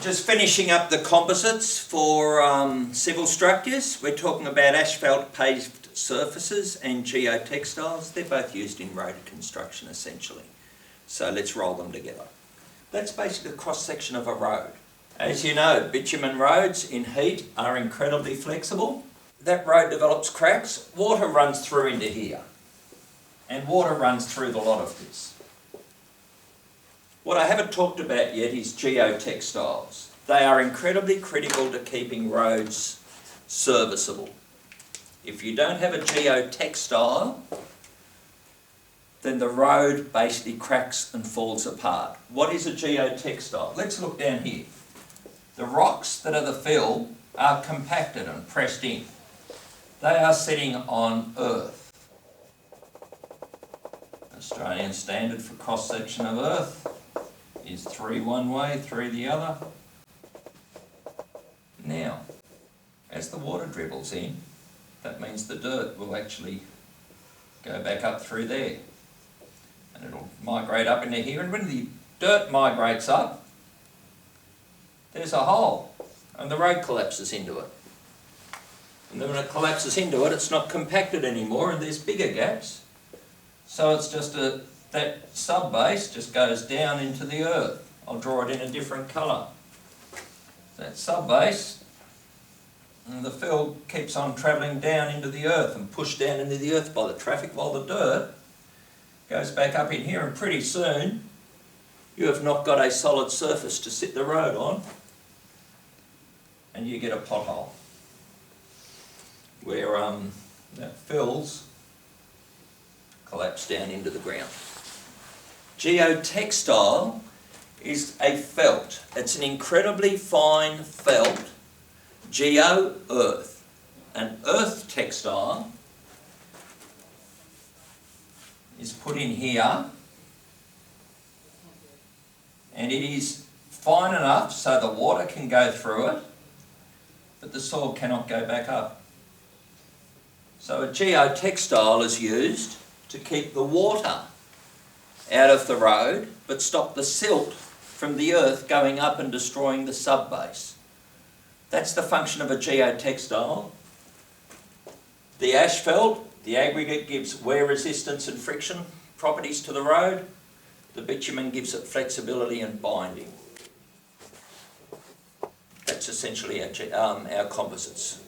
Just finishing up the composites for civil structures. We're talking about asphalt paved surfaces and geotextiles. They're both used in road construction essentially. So let's roll them together. That's basically a cross-section of a road. As you know, bitumen roads in heat are incredibly flexible. That road develops cracks, water runs through into here. And water runs through the lot of this. What I haven't talked about yet is geotextiles. They are incredibly critical to keeping roads serviceable. If you don't have a geotextile, then the road basically cracks and falls apart. What is a geotextile? Let's look down here. The rocks that are the fill are compacted and pressed in. They are sitting on earth. Australian standard for cross-section of earth is 3 one way, 3 the other. Now, as the water dribbles in, that means the dirt will actually go back up through there. And it'll migrate up into here, and when the dirt migrates up, there's a hole, and the road collapses into it. And then when it collapses into it, it's not compacted anymore, and there's bigger gaps. So it's just that sub-base just goes down into the earth. I'll draw it in a different colour. That sub-base, and the fill keeps on travelling down into the earth and pushed down into the earth by the traffic, while the dirt goes back up in here, and pretty soon you have not got a solid surface to sit the road on, and you get a pothole where that fills collapse down into the ground. Geotextile is a felt. It's an incredibly fine felt. Geo, earth. An earth textile is put in here, and it is fine enough so the water can go through it, but the soil cannot go back up. So a geotextile is used to keep the water out of the road, but stop the silt from the earth going up and destroying the sub-base. That's the function of a geotextile. The asphalt, the aggregate, gives wear resistance and friction properties to the road. The bitumen gives it flexibility and binding. That's essentially our composites.